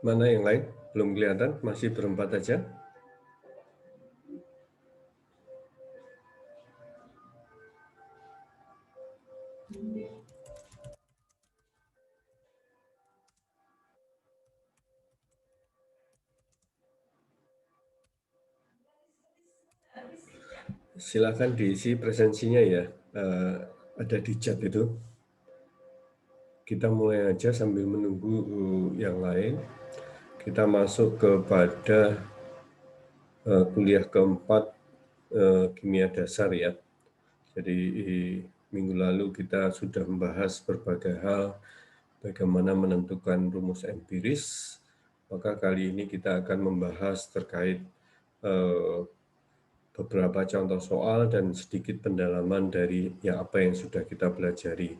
Mana yang lain? Belum kelihatan, masih berempat aja. Silakan diisi presensinya ya. Ada di chat itu. Kita mulai aja sambil menunggu yang lain. Kita masuk kepada kuliah keempat kimia dasar ya. Jadi minggu lalu kita sudah membahas berbagai hal bagaimana menentukan rumus empiris. Maka kali ini kita akan membahas terkait beberapa contoh soal dan sedikit pendalaman dari apa yang sudah kita pelajari.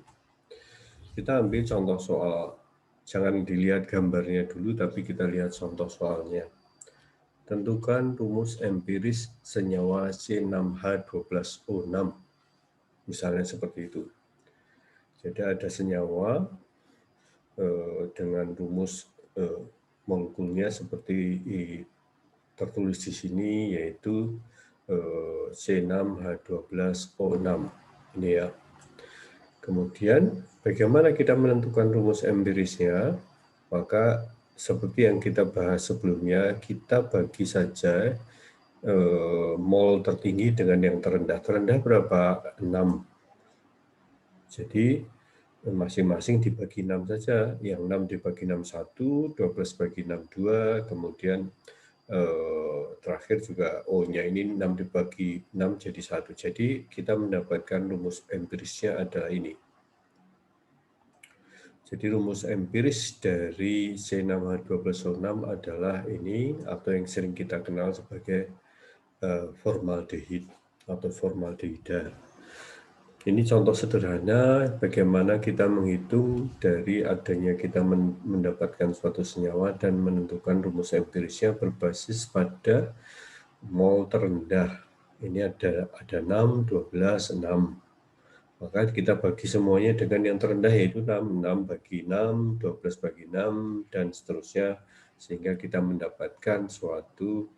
Kita ambil contoh soal, jangan dilihat gambarnya dulu, tapi kita lihat contoh soalnya. Tentukan rumus empiris senyawa C6H12O6, misalnya seperti itu. Jadi ada senyawa dengan rumus molekulnya seperti tertulis di sini, yaitu C6H12O6. Ini ya. Kemudian bagaimana kita menentukan rumus empirisnya? Maka seperti yang kita bahas sebelumnya, kita bagi saja mol tertinggi dengan yang terendah. Terendah berapa? 6. Jadi masing-masing dibagi 6 saja. Yang 6 dibagi 6 1, 12 bagi 6 2, kemudian terakhir juga O-nya ini 6 dibagi 6 jadi 1. Jadi kita mendapatkan rumus empirisnya adalah ini. Jadi rumus empiris dari C6H12O6 adalah ini, atau yang sering kita kenal sebagai formaldehid atau formaldehida. Ini contoh sederhana bagaimana kita menghitung dari adanya kita mendapatkan suatu senyawa dan menentukan rumus empirisnya berbasis pada mol terendah. Ini ada 6, 12, 6. Maka kita bagi semuanya dengan yang terendah, yaitu 6. 6 bagi 6, 12 bagi 6, dan seterusnya. Sehingga kita mendapatkan suatu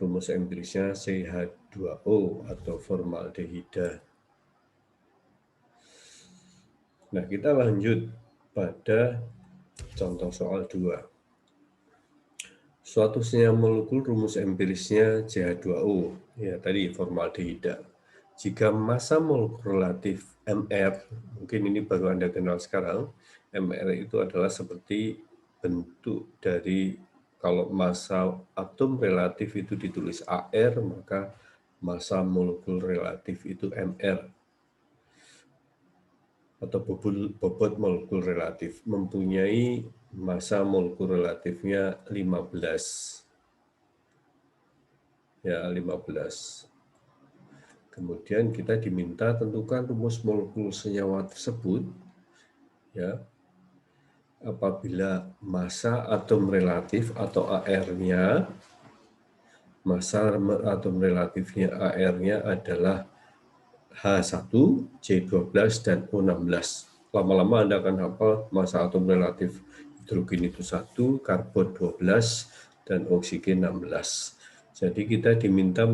rumus empirisnya CH2O atau formaldehida. Nah, kita lanjut pada contoh soal 2. Suatu senyawa molekul rumus empirisnya CH2O, ya tadi formaldehida. Jika massa molekul relatif Mr, mungkin ini baru Anda kenal sekarang, Mr itu adalah seperti bentuk dari, kalau massa atom relatif itu ditulis AR, maka massa molekul relatif itu Mr. Atau bobot molekul relatif, mempunyai massa molekul relatifnya 15. Ya, 15. Kemudian kita diminta tentukan rumus molekul senyawa tersebut ya apabila massa atom relatif atau AR-nya, massa atom relatifnya AR-nya adalah H1, C12, dan O16. Lama-lama Anda akan hafal massa atom relatif hidrogen itu 1, karbon 12, dan oksigen 16. Jadi kita diminta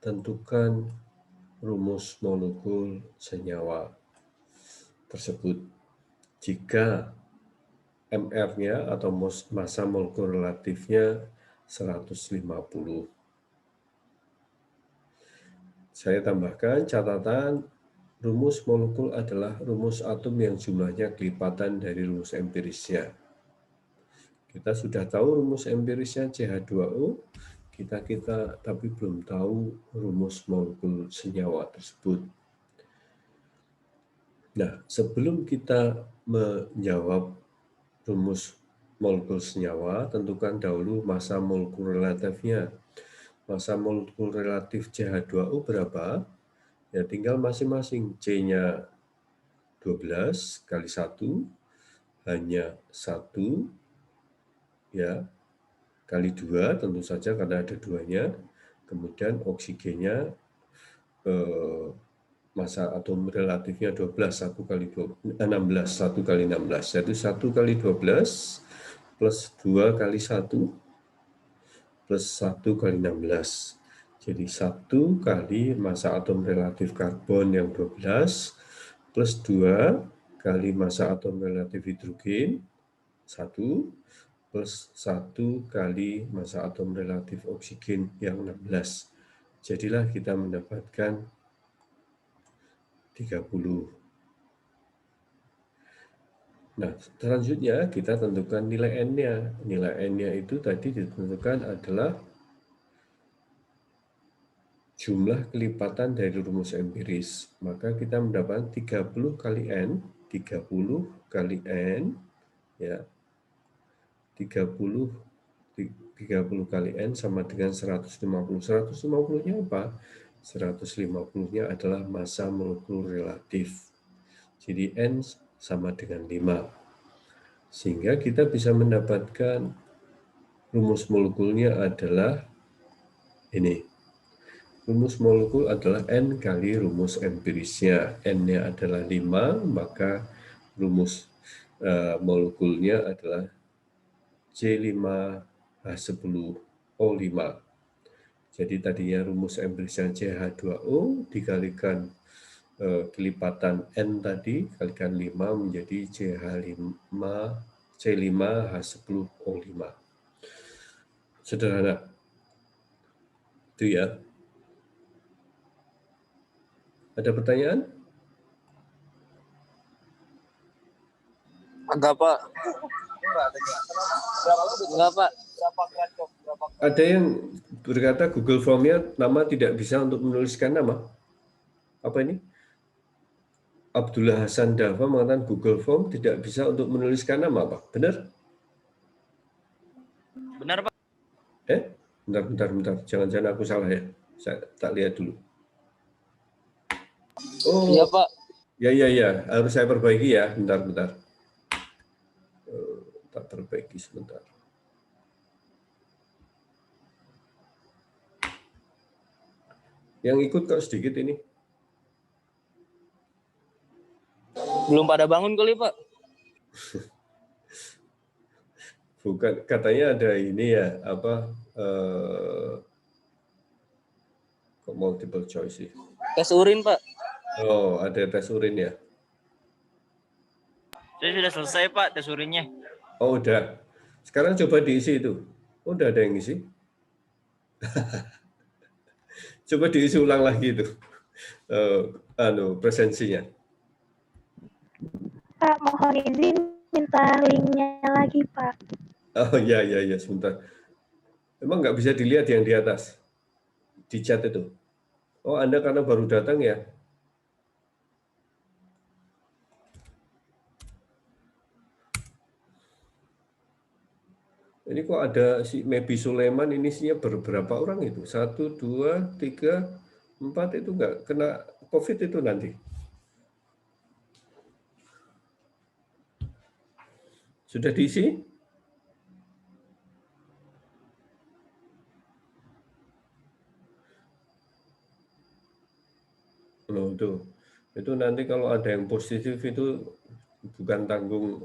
tentukan rumus molekul senyawa tersebut. Jika MR-nya atau massa molekul relatifnya 150. Saya tambahkan catatan, rumus molekul adalah rumus atom yang jumlahnya kelipatan dari rumus empirisnya. Kita sudah tahu rumus empirisnya CH2O, kita tapi belum tahu rumus molekul senyawa tersebut. Nah, sebelum kita menjawab rumus molekul senyawa, tentukan dahulu massa molekul relatifnya. Massa molekul relatif CH2O berapa? Ya, tinggal masing-masing. C-nya 12 kali 1, hanya 1, ya, kali 2, tentu saja karena ada duanya. Kemudian oksigennya massa atom relatifnya 12, 1 kali 16, 1 kali 16. Jadi 1 kali 12 plus 2 kali 1 plus 1 kali 16. Jadi 1 kali massa atom relatif karbon yang 12 plus 2 kali massa atom relatif hidrogen 1 plus 1 kali massa atom relatif oksigen yang 16. Jadilah kita mendapatkan 30. Nah, selanjutnya kita tentukan nilai N-nya. Nilai N-nya itu tadi ditentukan adalah jumlah kelipatan dari rumus empiris. Maka kita mendapatkan 30 kali N, 30 kali N, ya, 30 kali N sama dengan 150. 150-nya apa? 150-nya adalah massa molekul relatif. Jadi N sama dengan 5. Sehingga kita bisa mendapatkan rumus molekulnya adalah ini. Rumus molekul adalah N kali rumus empirisnya. N-nya adalah 5, maka rumus molekulnya adalah C5H10O5. Jadi tadinya rumus empirisnya CH2O dikalikan kelipatan N tadi, kalikan 5 menjadi C5H10O5. Sederhana. Itu ya. Ada pertanyaan? Enggak, Pak. Enggak, Pak. Ada yang berkata Google Form-nya nama tidak bisa untuk menuliskan nama. Apa ini? Abdullah Hasan Dava mengatakan Google Form tidak bisa untuk menuliskan nama, Pak. Benar? Benar, Pak. Bentar. Jangan-jangan aku salah ya. Saya tak lihat dulu. Oh, iya, Pak. Ya. Harus saya perbaiki ya. Bentar. Tak perbaiki sebentar. Yang ikut kok sedikit ini. Belum pada bangun kali, Pak. Bukan, katanya ada ini ya, kok multiple choice sih. Tes urin, Pak. Oh, ada tes urin ya. Saya sudah selesai, Pak, tes urinnya. Oh, udah. Sekarang coba diisi itu. Udah ada yang isi. Coba diisi ulang lagi itu. Presensinya. Pak, mohon izin minta linknya lagi, Pak. Oh ya, sebentar. Emang nggak bisa dilihat yang di atas? Di chat itu. Oh, Anda karena baru datang ya? Ini kok ada si Mebi Sulaiman, ini isinya berapa orang itu? 1, 2, 3, 4 itu nggak kena COVID itu nanti. Sudah diisi? Loh, itu nanti kalau ada yang positif itu bukan tanggung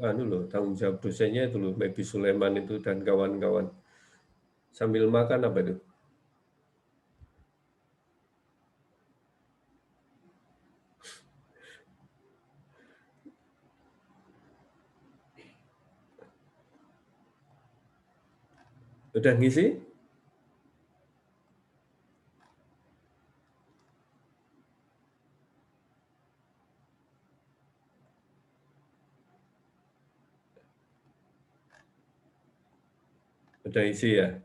jawab dosennya itu loh, Mebi Sulaiman itu dan kawan-kawan. Sambil makan apa itu? Udah ngisi? Udah isi ya?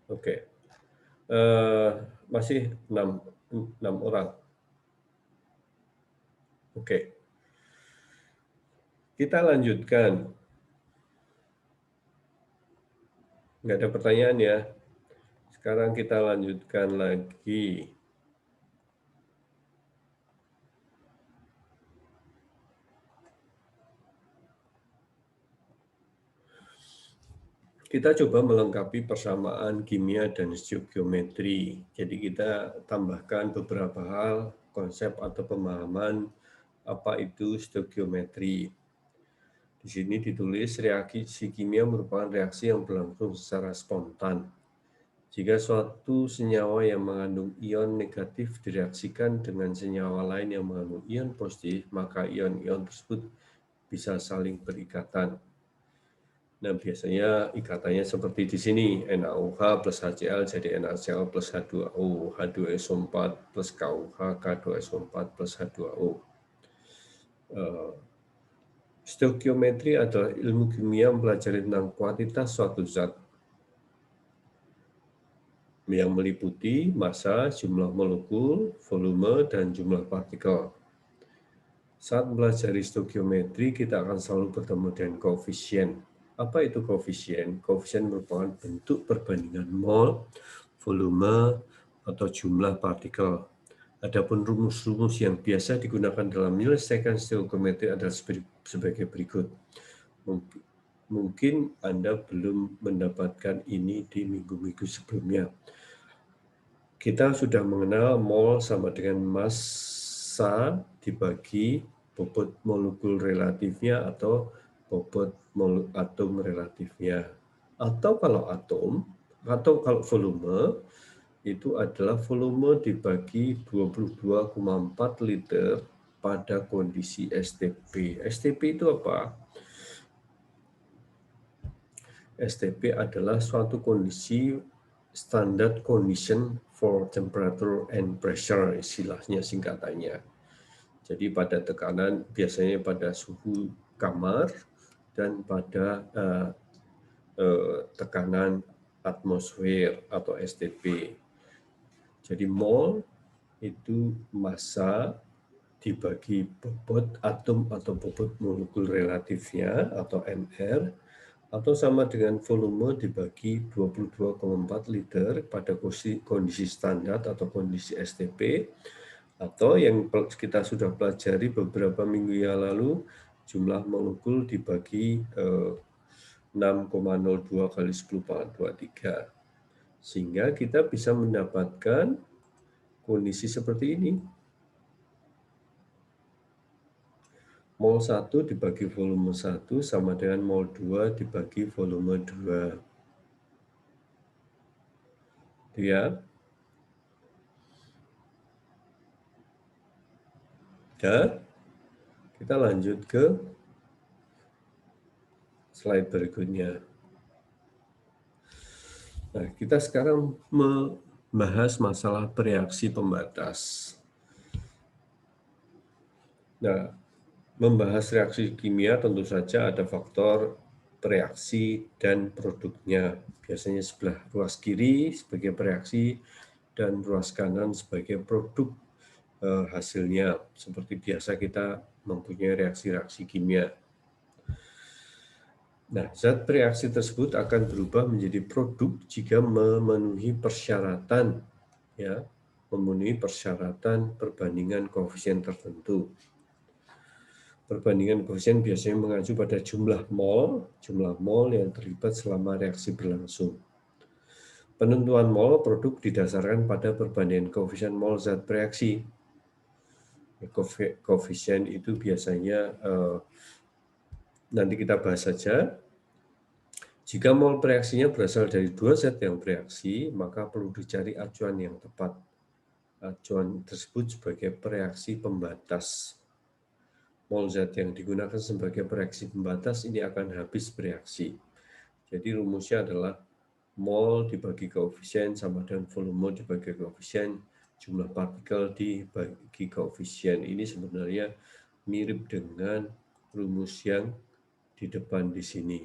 Oke. Masih 6 orang. Oke. Kita lanjutkan. Nggak ada pertanyaan ya. Sekarang kita lanjutkan lagi. Kita coba melengkapi persamaan kimia dan stoikiometri. Jadi kita tambahkan beberapa hal konsep atau pemahaman apa itu stoikiometri. Di sini ditulis reaksi kimia merupakan reaksi yang berlangsung secara spontan. Jika suatu senyawa yang mengandung ion negatif direaksikan dengan senyawa lain yang mengandung ion positif, maka ion-ion tersebut bisa saling berikatan. Nah, biasanya ikatannya seperti di sini, NaOH plus HCl jadi NaCl plus H2O, H2SO4 plus KOH, K2SO4 plus H2O. Stoikiometri adalah ilmu kimia mempelajari tentang kuantitas suatu zat yang meliputi massa, jumlah molekul, volume, dan jumlah partikel. Saat mempelajari stoikiometri, kita akan selalu bertemu dengan koefisien. Apa itu koefisien? Koefisien merupakan bentuk perbandingan mol, volume, atau jumlah partikel. Adapun rumus-rumus yang biasa digunakan dalam menyelesaikan stoikiometri adalah sebagai berikut. Mungkin Anda belum mendapatkan ini di minggu-minggu sebelumnya. Kita sudah mengenal mol sama dengan massa dibagi bobot molekul relatifnya atau bobot atom relatifnya. Atau kalau volume, itu adalah volume dibagi 22,4 liter pada kondisi STP. STP itu apa? STP adalah suatu kondisi standard condition for temperature and pressure, istilahnya singkatannya. Jadi pada tekanan, biasanya pada suhu kamar dan pada tekanan atmosfer atau STP. Jadi mol itu massa dibagi bobot atom atau bobot molekul relatifnya atau MR, atau sama dengan volume dibagi 22,4 liter pada kondisi standar atau kondisi STP, atau yang kita sudah pelajari beberapa minggu yang lalu, jumlah molekul dibagi 6,02 kali 10 pangkat 23. Sehingga kita bisa mendapatkan kondisi seperti ini. Mol 1 dibagi volume 1 sama dengan mol 2 dibagi volume 2. Ya. Dan kita lanjut ke slide berikutnya. Nah, kita sekarang membahas masalah bereaksi pembatas. Nah, membahas reaksi kimia tentu saja ada faktor bereaksi dan produknya. Biasanya sebelah ruas kiri sebagai bereaksi dan ruas kanan sebagai produk hasilnya. Seperti biasa kita mempunyai reaksi-reaksi kimia. Nah, zat bereaksi tersebut akan berubah menjadi produk jika memenuhi persyaratan, ya, memenuhi persyaratan perbandingan koefisien tertentu. Perbandingan koefisien biasanya mengacu pada jumlah mol yang terlibat selama reaksi berlangsung. Penentuan mol produk didasarkan pada perbandingan koefisien mol zat bereaksi. Koefisien itu biasanya nanti kita bahas saja. Jika mol bereaksinya berasal dari dua zat yang bereaksi, maka perlu dicari acuan yang tepat. Acuan tersebut sebagai bereaksi pembatas. Mol zat yang digunakan sebagai bereaksi pembatas ini akan habis bereaksi. Jadi rumusnya adalah mol dibagi koefisien sama dengan volume dibagi koefisien, jumlah partikel dibagi koefisien. Ini sebenarnya mirip dengan rumus yang di depan di sini.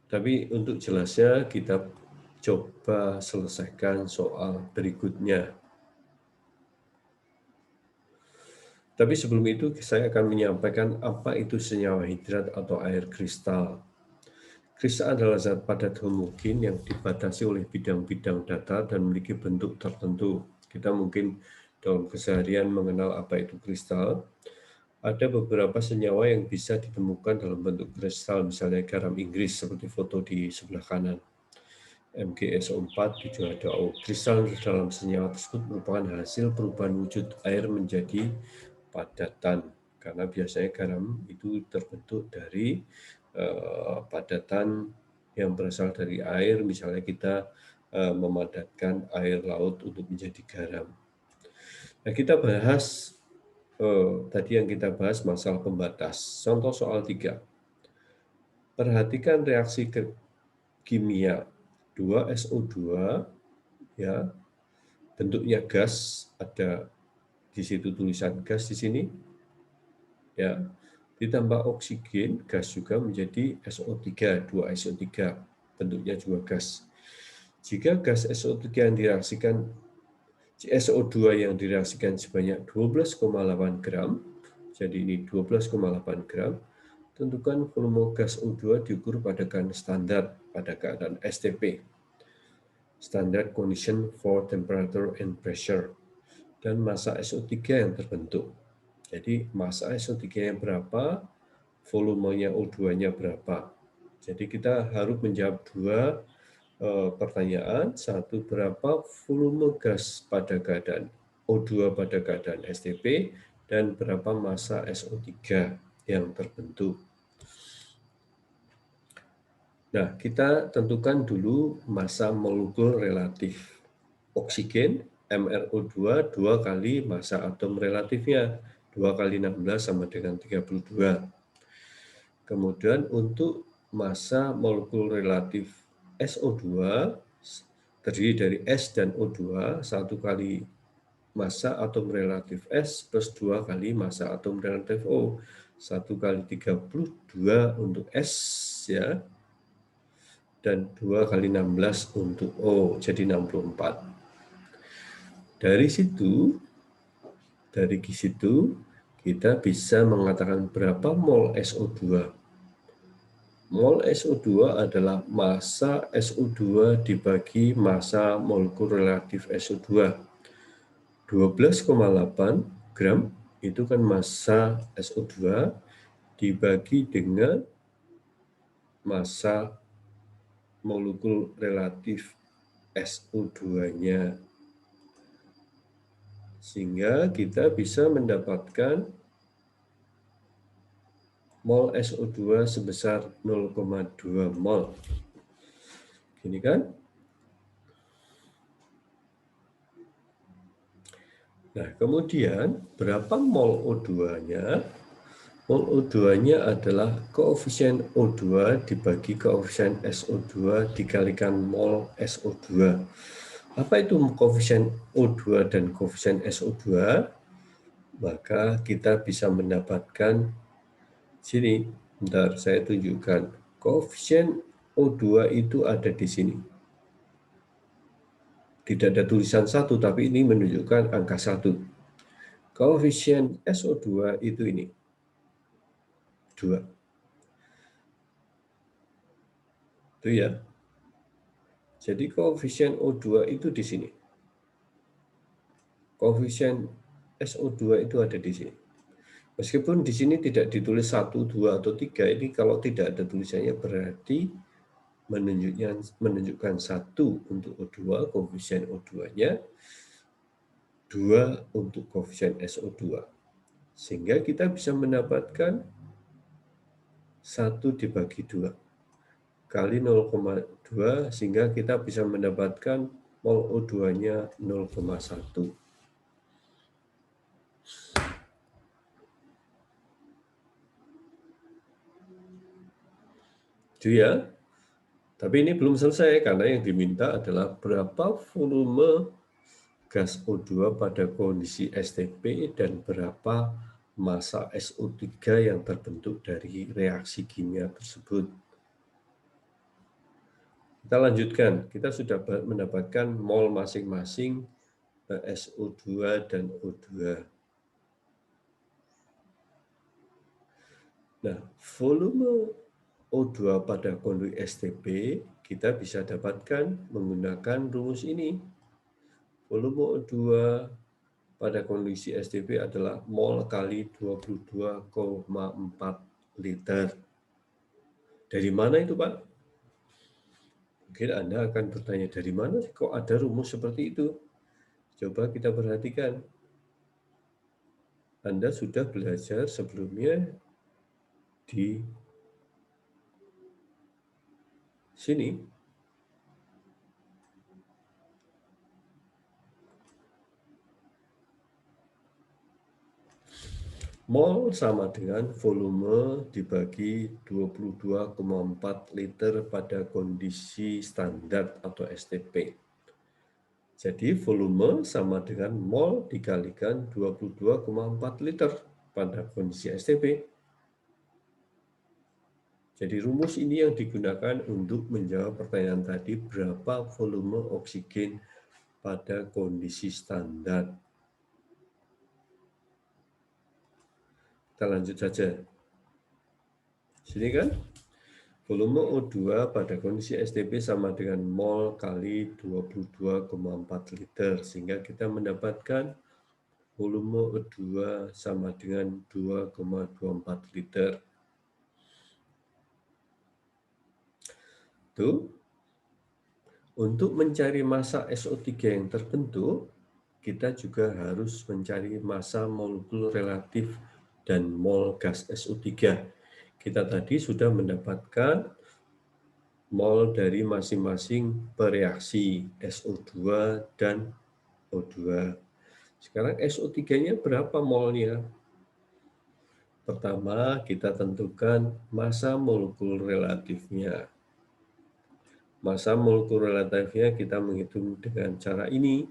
Tapi untuk jelasnya kita coba selesaikan soal berikutnya. Tapi sebelum itu saya akan menyampaikan apa itu senyawa hidrat atau air kristal. Kristal adalah zat padat homogen yang dibatasi oleh bidang-bidang datar dan memiliki bentuk tertentu. Kita mungkin dalam keseharian mengenal apa itu kristal. Ada beberapa senyawa yang bisa ditemukan dalam bentuk kristal, misalnya garam Inggris seperti foto di sebelah kanan. MgSO4, 7H2O. Kristal dalam senyawa tersebut merupakan hasil perubahan wujud air menjadi padatan. Karena biasanya garam itu terbentuk dari padatan yang berasal dari air, misalnya kita memadatkan air laut untuk menjadi garam. Nah, kita bahas tadi yang kita bahas masalah pembatas. Contoh soal 3. Perhatikan reaksi kimia 2SO2 ya, bentuknya gas, ada di situ tulisan gas di sini ya. Ditambah oksigen, gas juga menjadi SO3, 2SO3, bentuknya juga gas. Jika gas SO3 yang direaksikan SO2 yang direaksikan sebanyak 12,8 gram, jadi ini 12,8 gram, tentukan volume gas O2 diukur pada keadaan standar, pada keadaan STP, Standard Condition for Temperature and Pressure, dan massa SO3 yang terbentuk. Jadi massa SO3 yang berapa, volumenya O2-nya berapa. Jadi kita harus menjawab dua pertanyaan. Satu, berapa volume gas pada keadaan O2 pada keadaan STP, dan berapa massa SO3 yang terbentuk. Nah, kita tentukan dulu massa molekul relatif. Oksigen, MrO2, 2 kali massa atom relatifnya. 2 kali 16 sama dengan 32. Kemudian untuk massa molekul relatif SO2, terdiri dari S dan O2, 1 kali massa atom relatif S plus 2 kali massa atom relatif O. 1 kali 32 untuk S, ya, dan 2 kali 16 untuk O, jadi 64. Dari situ kita bisa mengatakan berapa mol SO2. Mol SO2 adalah massa SO2 dibagi massa molekul relatif SO2. 12,8 gram itu kan massa SO2 dibagi dengan massa molekul relatif SO2-nya. Sehingga kita bisa mendapatkan mol SO2 sebesar 0,2 mol. Gini kan? Nah, kemudian berapa mol O2-nya? Mol O2-nya adalah koefisien O2 dibagi koefisien SO2 dikalikan mol SO2. Apa itu koefisien O2 dan koefisien SO2? Maka kita bisa mendapatkan, sini, bentar saya tunjukkan. Koefisien O2 itu ada di sini. Tidak ada tulisan 1, tapi ini menunjukkan angka 1. Koefisien SO2 itu ini, 2. Itu ya. Jadi koefisien O2 itu di sini. Koefisien SO2 itu ada di sini. Meskipun di sini tidak ditulis 1, 2, atau 3, ini kalau tidak ada tulisannya berarti menunjukkan 1 untuk O2, koefisien O2-nya, 2 untuk koefisien SO2. Sehingga kita bisa mendapatkan 1 dibagi 2 kali 0,2, sehingga kita bisa mendapatkan mol O2-nya 0,1. Itu ya. Tapi ini belum selesai, karena yang diminta adalah berapa volume gas O2 pada kondisi STP dan berapa massa SO3 yang terbentuk dari reaksi kimia tersebut. Kita lanjutkan, kita sudah mendapatkan mol masing-masing SO2 dan O2. Nah, volume O2 pada kondisi STP kita bisa dapatkan menggunakan rumus ini. Volume O2 pada kondisi STP adalah mol kali 22,4 liter. Dari mana itu, Pak? Mungkin Anda akan bertanya, dari mana kok ada rumus seperti itu? Coba kita perhatikan. Anda sudah belajar sebelumnya di sini. Mol sama dengan volume dibagi 22,4 liter pada kondisi standar atau STP. Jadi volume sama dengan mol dikalikan 22,4 liter pada kondisi STP. Jadi rumus ini yang digunakan untuk menjawab pertanyaan tadi, berapa volume oksigen pada kondisi standar. Kita lanjut saja. Sini kan, volume O2 pada kondisi STP sama dengan mol kali 22,4 liter. Sehingga kita mendapatkan volume O2 sama dengan 2,24 liter. Tuh. Untuk mencari massa SO3 yang terbentuk, kita juga harus mencari massa molekul relatif dan mol gas SO3. Kita tadi sudah mendapatkan mol dari masing-masing bereaksi SO2 dan O2. Sekarang SO3-nya berapa molnya? Pertama, kita tentukan massa molekul relatifnya. Massa molekul relatifnya kita menghitung dengan cara ini.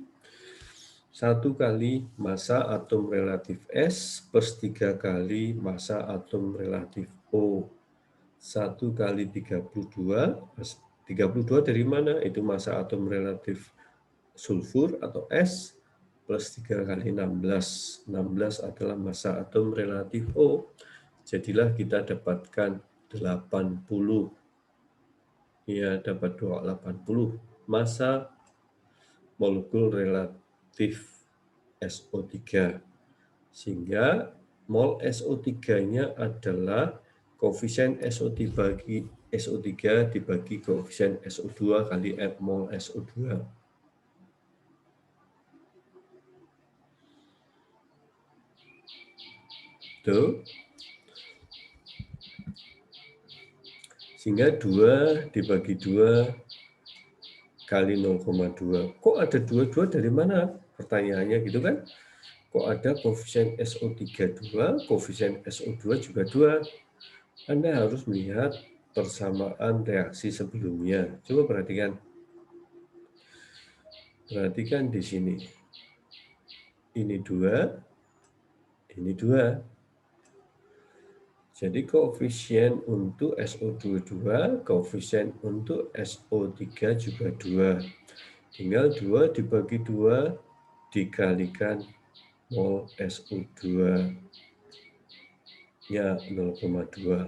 1 kali massa atom relatif S per 3 kali massa atom relatif O. 1 kali 32, 32 dari mana? Itu massa atom relatif sulfur atau S plus 3 kali 16. 16 adalah massa atom relatif O. Jadilah kita dapatkan 80. Ya, dapat 280 massa molekul relatif SO3. Sehingga mol SO3-nya adalah koefisien SO3 dibagi koefisien SO2 kali F mol SO2. Tuh. Sehingga 2 dibagi 2 kali 0,2. Kok ada 2 dari mana? Pertanyaannya gitu kan. Kok ada koefisien SO3 2, koefisien SO2 juga 2. Anda harus melihat persamaan reaksi sebelumnya. Coba perhatikan. Perhatikan di sini. Ini 2, ini 2. Jadi koefisien untuk SO2 2, koefisien untuk SO3 juga 2. Tinggal 2 dibagi 2 dikalikan mol SO2 ya 0,2.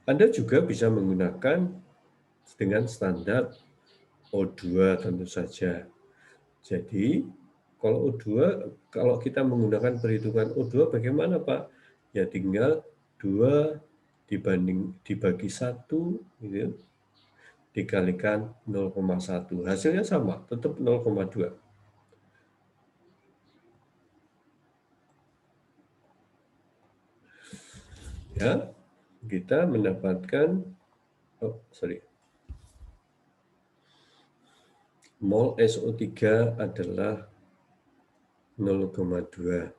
Anda juga bisa menggunakan dengan standar O2 tentu saja. Jadi kalau O2, kalau kita menggunakan perhitungan O2 bagaimana Pak? Ya tinggal 2 dibagi 1 gitu, dikalikan 0,1. Hasilnya sama, tetap 0,2. Ya, kita mendapatkan mol SO3 adalah 0,2.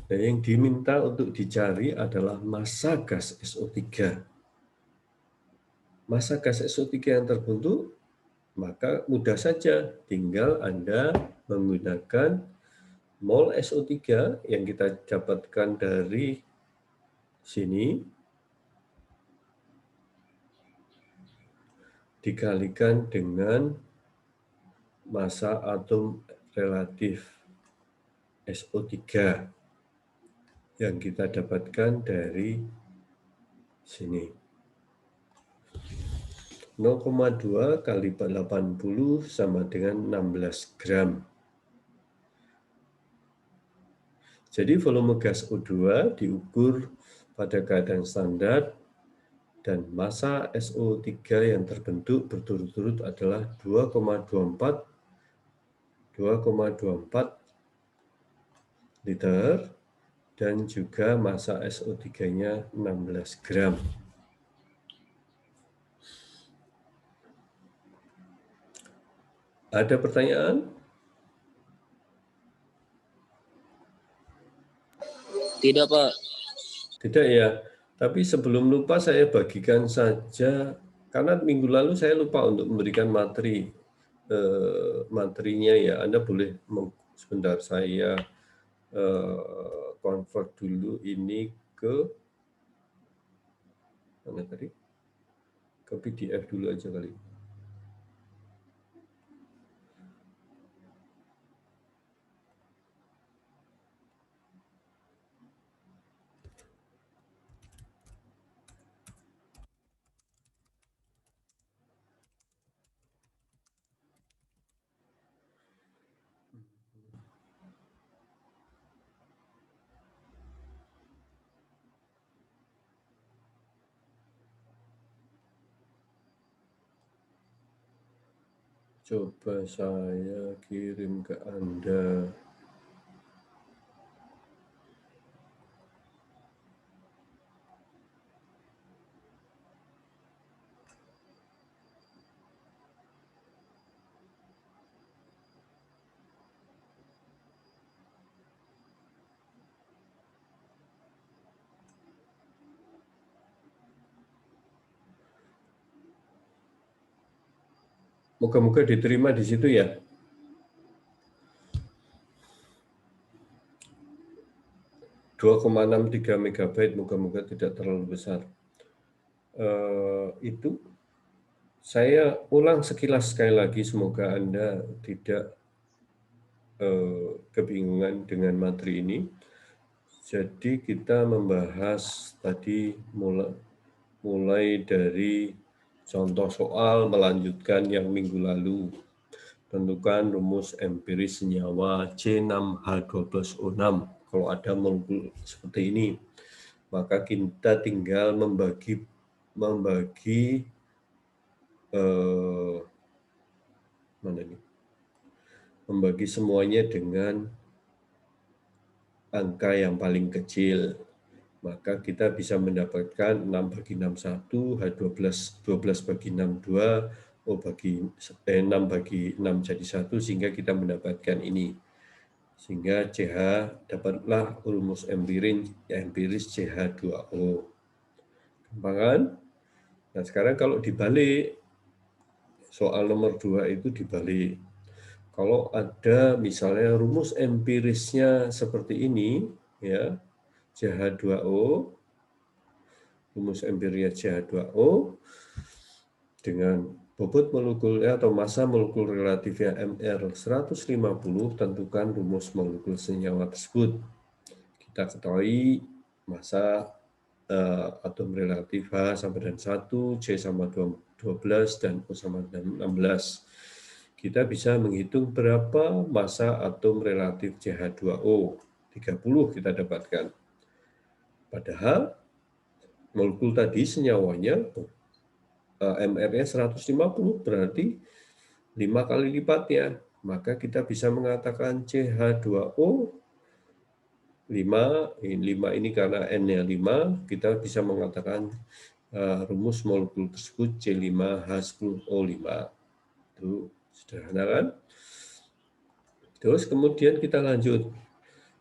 Nah, yang diminta untuk dicari adalah massa gas SO3. Massa gas SO3 yang terbentuk, maka mudah saja, tinggal Anda menggunakan mol SO3 yang kita dapatkan dari sini, dikalikan dengan massa atom relatif SO3 yang kita dapatkan dari sini. 0,2 kali 80 sama dengan 16 gram. Jadi volume gas O2 diukur pada keadaan standar dan massa SO3 yang terbentuk berturut-turut adalah 2,24 liter dan juga massa SO3-nya 16 gram. Ada pertanyaan? Tidak, Pak. Tidak ya, tapi sebelum lupa saya bagikan saja, karena minggu lalu saya lupa untuk memberikan materinya ya. Anda boleh sebentar saya convert dulu ini ke mana tadi? Ke PDF dulu aja kali. Coba saya kirim ke Anda. Moga-moga diterima di situ ya. .63 MB, moga-moga tidak terlalu besar. Itu saya ulang sekilas sekali lagi, semoga Anda tidak kebingungan dengan materi ini. Jadi kita membahas tadi mulai dari contoh soal melanjutkan yang minggu lalu. Tentukan rumus empiris senyawa C6H12O6. Kalau ada molekul seperti ini, maka kita tinggal membagi semuanya dengan angka yang paling kecil. Maka kita bisa mendapatkan 6/61, H12, 12/62, 6/6 jadi 1, sehingga kita mendapatkan ini. Sehingga CH dapatlah rumus empiris CH2O. Gampang kan? Nah sekarang kalau dibalik, soal nomor 2 itu dibalik. Kalau ada misalnya rumus empirisnya seperti ini, ya, CH2O, rumus empirisnya CH2O dengan bobot molekulnya atau massa molekul relatifnya Mr 150, tentukan rumus molekul senyawa tersebut. Kita ketahui massa atom relatif H sama dengan 1, C sama 12, dan O sama dengan 16. Kita bisa menghitung berapa massa atom relatif CH2O. 30 kita dapatkan. Padahal molekul tadi senyawanya MR-nya 150, berarti 5 kali lipatnya. Maka kita bisa mengatakan CH2O 5 ini karena N-nya 5, kita bisa mengatakan rumus molekul tersebut C5H10O5. Itu sederhana kan? Terus kemudian kita lanjut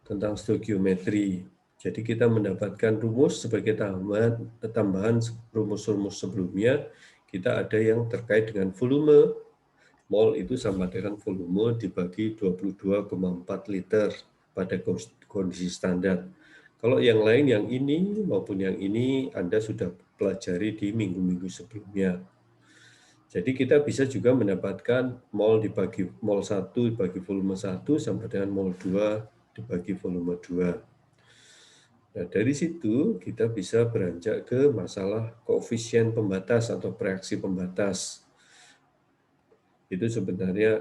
tentang stoikiometri. Jadi kita mendapatkan rumus sebagai tambahan rumus-rumus sebelumnya. Kita ada yang terkait dengan volume. Mol itu sama dengan volume dibagi 22,4 liter pada kondisi standar. Kalau yang lain, yang ini maupun yang ini Anda sudah pelajari di minggu-minggu sebelumnya. Jadi kita bisa juga mendapatkan mol dibagi mol 1 dibagi volume 1 sama dengan mol 2 dibagi volume 2. Nah, dari situ kita bisa beranjak ke masalah koefisien pembatas atau reaksi pembatas. Itu sebenarnya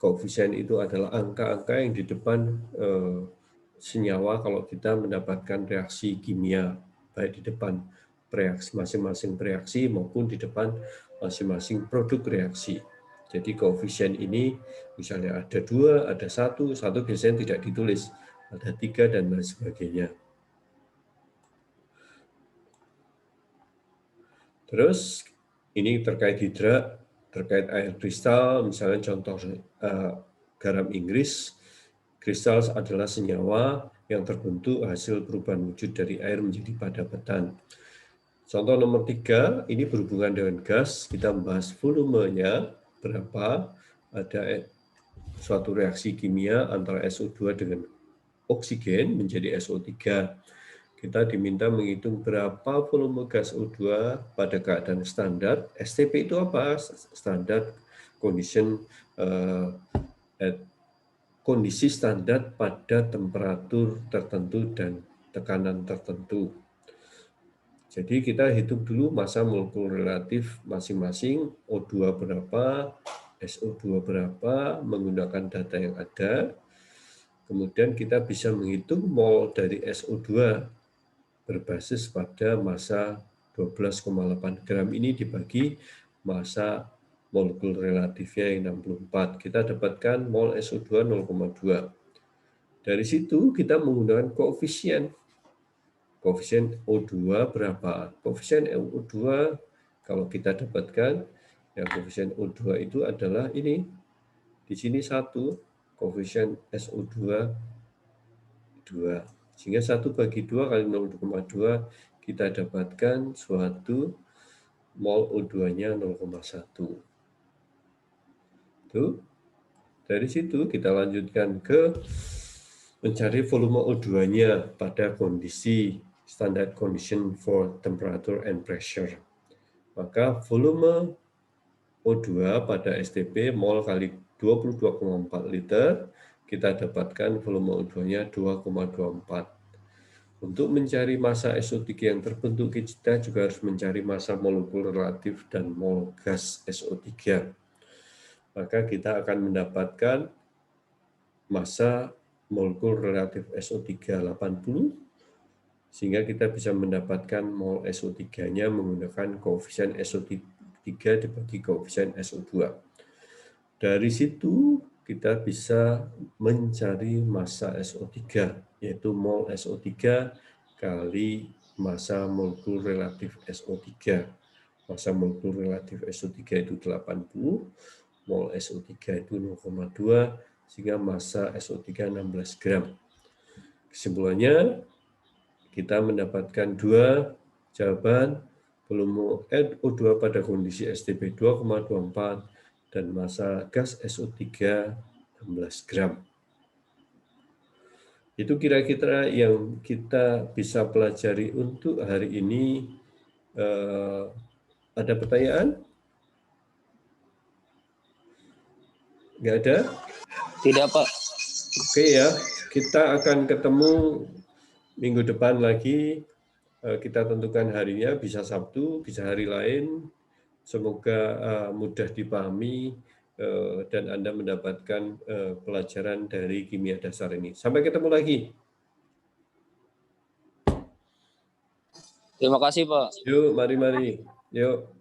koefisien itu adalah angka-angka yang di depan senyawa kalau kita mendapatkan reaksi kimia. baik di depan masing-masing reaksi maupun di depan masing-masing produk reaksi. Jadi koefisien ini misalnya ada 2, ada 1 biasanya tidak ditulis, ada 3 dan lain sebagainya. Terus ini terkait hidrat, terkait air kristal, misalnya contoh garam Inggris, kristal adalah senyawa yang terbentuk hasil perubahan wujud dari air menjadi padatan. Contoh nomor 3, ini berhubungan dengan gas, kita membahas volumenya berapa, ada suatu reaksi kimia antara SO2 dengan oksigen menjadi SO3. Kita diminta menghitung berapa volume gas O2 pada keadaan standar. STP itu apa? Standar condition, kondisi standar pada temperatur tertentu dan tekanan tertentu. Jadi kita hitung dulu massa molekul relatif masing-masing, O2 berapa, SO2 berapa, menggunakan data yang ada. Kemudian kita bisa menghitung mol dari SO2 berbasis pada massa 12,8 gram ini dibagi massa molekul relatifnya yang 64. Kita dapatkan mol SO2 0,2. Dari situ kita menggunakan koefisien. Koefisien O2 berapa? Koefisien O2 kalau kita dapatkan, ya koefisien O2 itu adalah ini. Di sini 1, koefisien SO2 2. Sehingga 1 bagi 2 kali 0,2 kita dapatkan suatu mol O2-nya 0,1. Tuh. Dari situ kita lanjutkan ke mencari volume O2-nya pada kondisi standard condition for temperature and pressure. Maka volume O2 pada STP mol kali 22,4 liter, kita dapatkan volume O2-nya 2,24. Untuk mencari massa SO3 yang terbentuk, kita juga harus mencari massa molekul relatif dan mol gas SO3. Maka kita akan mendapatkan massa molekul relatif SO3 80, sehingga kita bisa mendapatkan mol SO3-nya menggunakan koefisien SO3 dibagi koefisien SO2. Dari situ kita bisa mencari massa SO3, yaitu mol SO3 kali massa molekul relatif SO3. Massa molekul relatif SO3 itu 80, mol SO3 itu 0,2, sehingga massa SO3 16 gram. Kesimpulannya, kita mendapatkan 2 jawaban, volume O2 pada kondisi STP 2,24 dan massa gas SO3 16 gram. Itu kira-kira yang kita bisa pelajari untuk hari ini. Ada pertanyaan? Nggak ada? Tidak, Pak. Oke ya, kita akan ketemu minggu depan lagi. Kita tentukan harinya, bisa Sabtu, bisa hari lain. Semoga mudah dipahami dan Anda mendapatkan pelajaran dari kimia dasar ini. Sampai ketemu lagi. Terima kasih, Pak. Yuk, mari-mari. Yuk.